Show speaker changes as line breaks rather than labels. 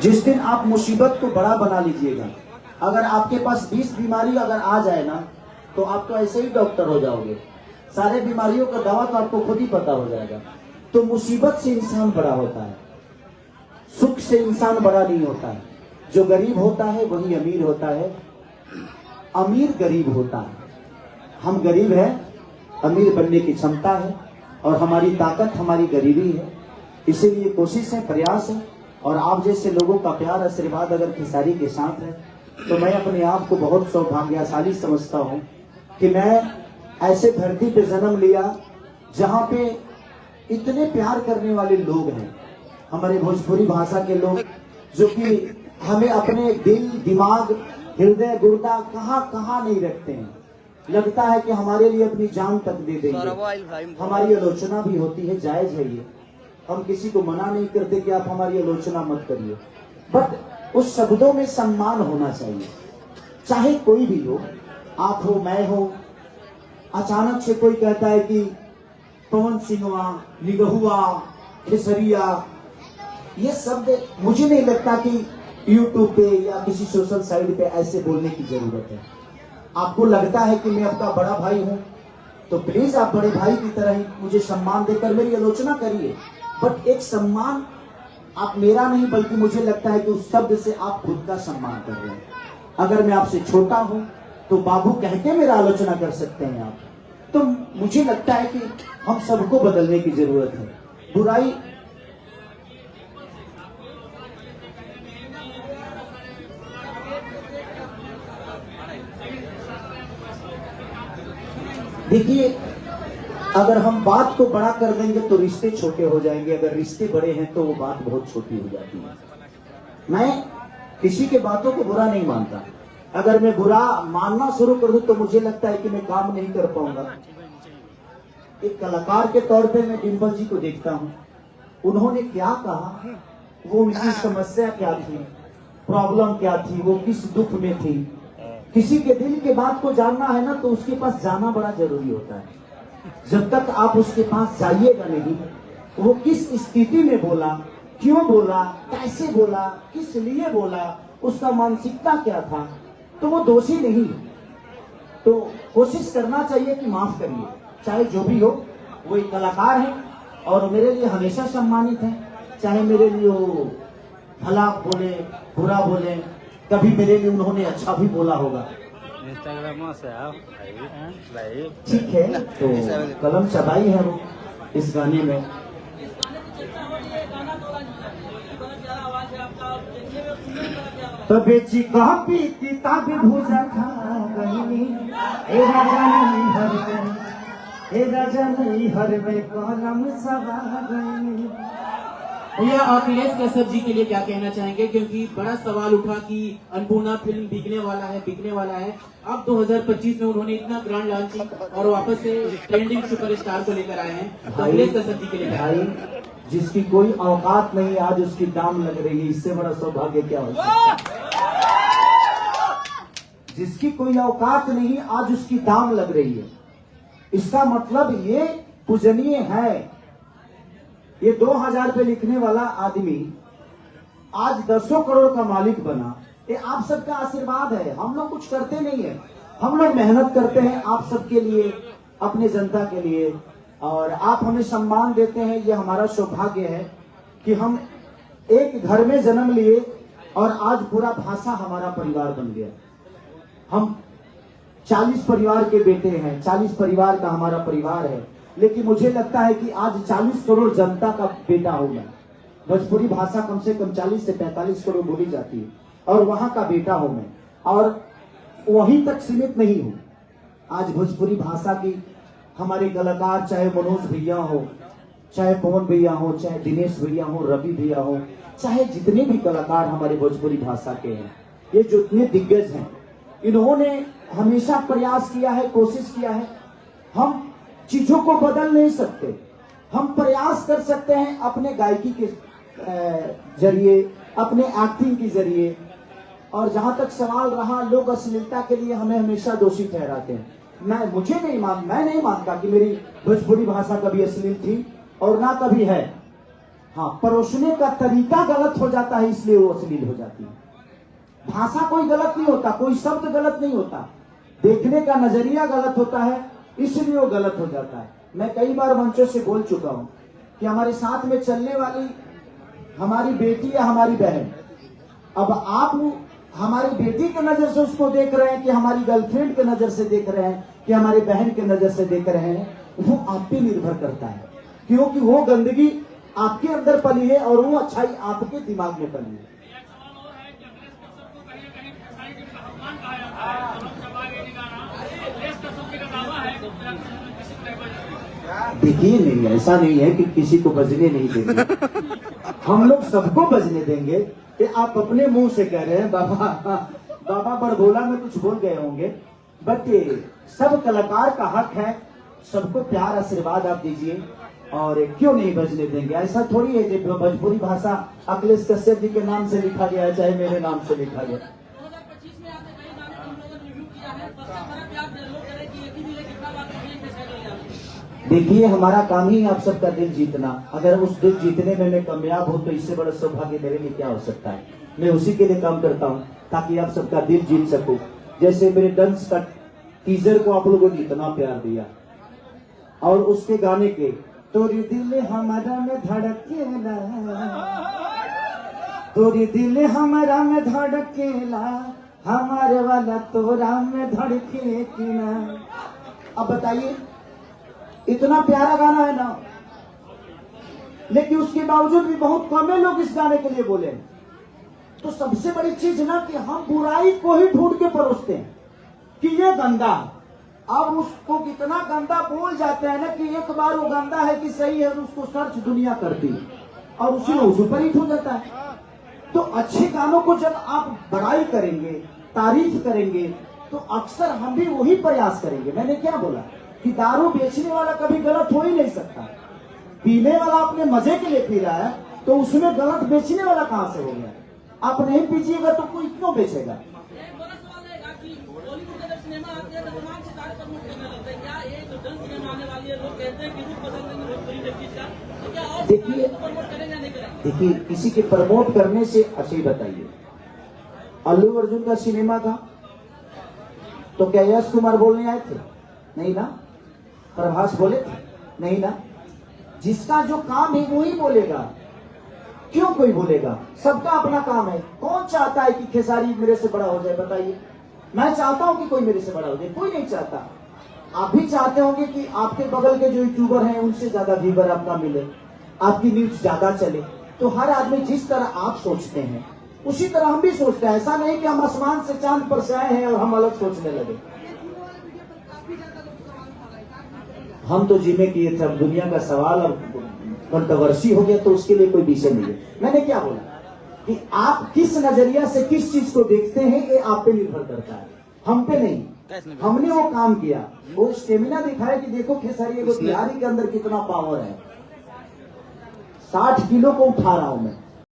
जिस दिन आप मुसीबत को बड़ा बना लीजिएगा, अगर आपके पास 20 बीमारी अगर आ जाए ना, तो आप तो ऐसे ही डॉक्टर हो जाओगे, सारे बीमारियों का दवा तो आपको खुद ही पता हो जाएगा। तो मुसीबत से इंसान बड़ा होता है, सुख से इंसान बड़ा नहीं होता है। जो गरीब होता है वही अमीर होता है, अमीर गरीब होता है। हम गरीब हैं, अमीर बनने की क्षमता है और हमारी ताकत हमारी गरीबी है। इसीलिए कोशिश है, प्रयास है, और आप जैसे लोगों का प्यार आशीर्वाद अगर खेसारी के साथ है तो मैं अपने आप को बहुत सौभाग्यशाली समझता हूँ कि मैं ऐसे धरती पे जन्म लिया जहाँ पे इतने प्यार करने वाले लोग हैं, हमारे भोजपुरी भाषा के लोग, जो कि हमें अपने दिल दिमाग हृदय गुर्दा कहाँ कहाँ नहीं रखते हैं। लगता है कि हमारे लिए अपनी जान तक दे देंगे। हमारी आलोचना भी होती है, जायज है ये, हम किसी को मना नहीं करते कि आप हमारी आलोचना मत करिए, बट उस शब्दों में सम्मान होना चाहिए। चाहे कोई भी हो, आप हो, मैं हो, अचानक से कोई कहता है कि पवन सिंहवा, निगहुआ, खेसरिया, ये शब्द मुझे नहीं लगता कि यूट्यूब पे या किसी सोशल साइट पे ऐसे बोलने की जरूरत है। आपको लगता है कि मैं आपका बड़ा भाई हूं, तो प्लीज आप बड़े भाई की तरह ही मुझे सम्मान देकर मेरी आलोचना करिए, बट एक सम्मान आप मेरा नहीं बल्कि मुझे लगता है कि उस शब्द से आप खुद का सम्मान कर रहे हैं। अगर मैं आपसे छोटा हूं तो बाबू कह के मेरा आलोचना कर सकते हैं आप। तो मुझे लगता है कि हम सबको बदलने की जरूरत है। बुराई देखिए, अगर हम बात को बड़ा कर देंगे तो रिश्ते छोटे हो जाएंगे, अगर रिश्ते बड़े हैं तो वो बात बहुत छोटी हो जाती है। मैं किसी के बातों को बुरा नहीं मानता, अगर मैं बुरा मानना शुरू कर दूं तो मुझे लगता है कि मैं काम नहीं कर पाऊंगा। एक कलाकार के तौर पे मैं डिंपल जी को देखता हूं, उन्होंने क्या कहा, वो उनकी समस्या क्या थी, प्रॉब्लम क्या थी, वो किस दुख में थी। किसी के दिल के बात को जानना है ना तो उसके पास जाना बड़ा जरूरी होता है। जब तक आप उसके पास जाइएगा नहीं, वो किस स्थिति में बोला, क्यों बोला, कैसे बोला, किस लिए बोला, उसका मानसिकता क्या था, तो वो दोषी नहीं। तो कोशिश करना चाहिए कि माफ करिए, चाहे जो भी हो। वो एक कलाकार है और मेरे लिए हमेशा सम्मानित है, चाहे मेरे लिए वो भला बोले बुरा बोले, कभी मेरे लिए उन्होंने अच्छा भी बोला होगा।
इंस्टाग्राम से आप भाई
ठीक है, तो कलम चबाई है वो इस गाने में। तो बेची कॉपी किताब भूजा खा गईनी, ए राजा नहीं हर में, ए राजा नहीं हर में कलम चबा गईनी।
भैया अखिलेश कश्यप जी के लिए क्या कहना चाहेंगे, क्योंकि बड़ा सवाल उठा कि अन्नपूर्णा फिल्म बिकने वाला है। अब 2025 में उन्होंने इतना ग्रैंड लॉन्चिंग और वापस से ट्रेंडिंग सुपरस्टार को लेकर आए हैं, तो अखिलेश कश्यप जी के लिए
भाई, जिसकी कोई औकात नहीं आज उसकी दाम लग रही है, इससे बड़ा सौभाग्य क्या हो सकता है। जिसकी कोई औकात नहीं आज उसकी दाम लग रही है, इसका मतलब ये पूजनीय है। ये 2000 पे लिखने वाला आदमी आज 10 करोड़ का मालिक बना, ये आप सबका आशीर्वाद है। हम लोग कुछ करते नहीं है, हम लोग मेहनत करते हैं आप सबके लिए, अपने जनता के लिए, और आप हमें सम्मान देते हैं। ये हमारा सौभाग्य है कि हम एक घर में जन्म लिए और आज पूरा भाषा हमारा परिवार बन गया। हम 40 परिवार के बेटे हैं, 40 परिवार का हमारा परिवार है, लेकिन मुझे लगता है कि आज 40 करोड़ जनता का बेटा हूं मैं। भोजपुरी भाषा कम से कम 40 से 45 करोड़ बोली जाती है और वहां का बेटा हूं मैं, और वहीं तक सीमित नहीं हूं। आज भोजपुरी भाषा की हमारे कलाकार, चाहे मनोज भैया हो, चाहे पवन भैया हो, चाहे दिनेश भैया हो, रवि भैया हो, चाहे जितने भी कलाकार हमारे भोजपुरी भाषा के हैं, ये जो इतने दिग्गज हैं, इन्होंने हमेशा प्रयास किया है, कोशिश किया है। हम चीजों को बदल नहीं सकते, हम प्रयास कर सकते हैं अपने गायकी के जरिए, अपने एक्टिंग के जरिए। और जहां तक सवाल रहा, लोग अश्लीलता के लिए हमें हमेशा दोषी ठहराते हैं। मैं नहीं मानता कि मेरी भोजपुरी भाषा कभी अश्लील थी और ना कभी है। हाँ, परोसने का तरीका गलत हो जाता है, इसलिए वो अश्लील हो जाती है। भाषा कोई गलत नहीं होता, कोई शब्द गलत नहीं होता, देखने का नजरिया गलत होता है, इसलिए वो गलत हो जाता है। मैं कई बार मंचों से बोल चुका हूं कि हमारे साथ में चलने वाली हमारी बेटी या हमारी बहन, अब आप हमारी बेटी के नजर से उसको देख रहे हैं कि हमारी गर्लफ्रेंड के नजर से देख रहे हैं कि हमारी बहन के नजर से देख रहे हैं, वो आप पे निर्भर करता है, क्योंकि वो गंदगी आपके अंदर पली है और वो अच्छाई आपके दिमाग में पली है। देखिए, नहीं, ऐसा नहीं है कि किसी को बजने नहीं देंगे, हम लोग सबको बजने देंगे। कि आप अपने मुंह से कह रहे हैं बाबा बड़भोला में कुछ बोल गए होंगे, बट सब कलाकार का हक है, सबको प्यार आशीर्वाद आप दीजिए, और क्यों नहीं बजने देंगे। ऐसा थोड़ी है कि भोजपुरी भाषा अखिलेश कश्यप जी के नाम से लिखा गया, चाहे मेरे नाम से लिखा गया। देखिए, हमारा काम ही आप सबका दिल जीतना, अगर उस दिल जीतने में मैं कामयाब हूं तो इससे बड़ा सौभाग्य मेरे लिए क्या हो सकता है। मैं उसी के लिए काम करता हूं ताकि आप सबका दिल जीत सकूं। जैसे मेरे डांस का टीजर को आप लोगों ने इतना प्यार दिया, और उसके गाने के तोरी दिल हमारा में धड़केला, तोरी दिल हमारा में धड़केला, हमारे वाला तोरा में धड़के की ना। अब बताइए, इतना प्यारा गाना है ना, लेकिन उसके बावजूद भी बहुत कम लोग इस गाने के लिए बोले। तो सबसे बड़ी चीज ना कि हम बुराई को ही ढूंढ के परोसते हैं कि ये गंदा, अब उसको कितना गंदा बोल जाते हैं ना कि एक बार वो गंदा है कि सही है, उसको सर्च दुनिया करती है और उसी में सुपरहिट हो जाता है। तो अच्छे गानों को जब आप बड़ाई करेंगे, तारीफ करेंगे, तो अक्सर हम भी वही प्रयास करेंगे। मैंने क्या बोला कि दारू बेचने वाला कभी गलत हो ही नहीं सकता, पीने वाला अपने मजे के लिए पी रहा है तो उसमें गलत बेचने वाला कहां से हो गया। आप नहीं पीजिएगा तो कोई क्यों बेचेगा। देखिए, किसी के प्रमोट करने से अच्छे ही बताइए, अल्लू अर्जुन का सिनेमा था तो क्या यश कुमार बोलने आए थे? नहीं ना। प्रभास बोले थे? नहीं ना। जिसका जो काम है वो ही बोलेगा, क्यों कोई बोलेगा। सबका अपना काम है। कौन चाहता है कि खेसारी मेरे से बड़ा हो जाए? बताइए। मैं चाहता हूं कि कोई मेरे से बड़ा हो जाए? कोई नहीं चाहता। आप भी चाहते होंगे कि आपके बगल के जो यूट्यूबर हैं उनसे ज्यादा व्यूवर आपका मिले, आपकी न्यूज ज्यादा चले। तो हर आदमी जिस तरह आप सोचते हैं उसी तरह हम भी सोचते हैं। ऐसा नहीं कि हम आसमान से चांद पर से आए हैं और हम अलग सोचने लगे। हम तो जिम्मे किए थे, अब दुनिया का सवाल अब कंट्रोवर्सी हो गया तो उसके लिए कोई विषय नहीं है। मैंने क्या बोला कि आप किस नजरिया से किस चीज को देखते हैं ये आप पे निर्भर करता है, हम पे नहीं। हमने वो काम किया, वो स्टेमिना दिखाया कि देखो खेसारी को बिहारी के अंदर कितना पावर है। 60 किलो को उठा रहा हूं मैं।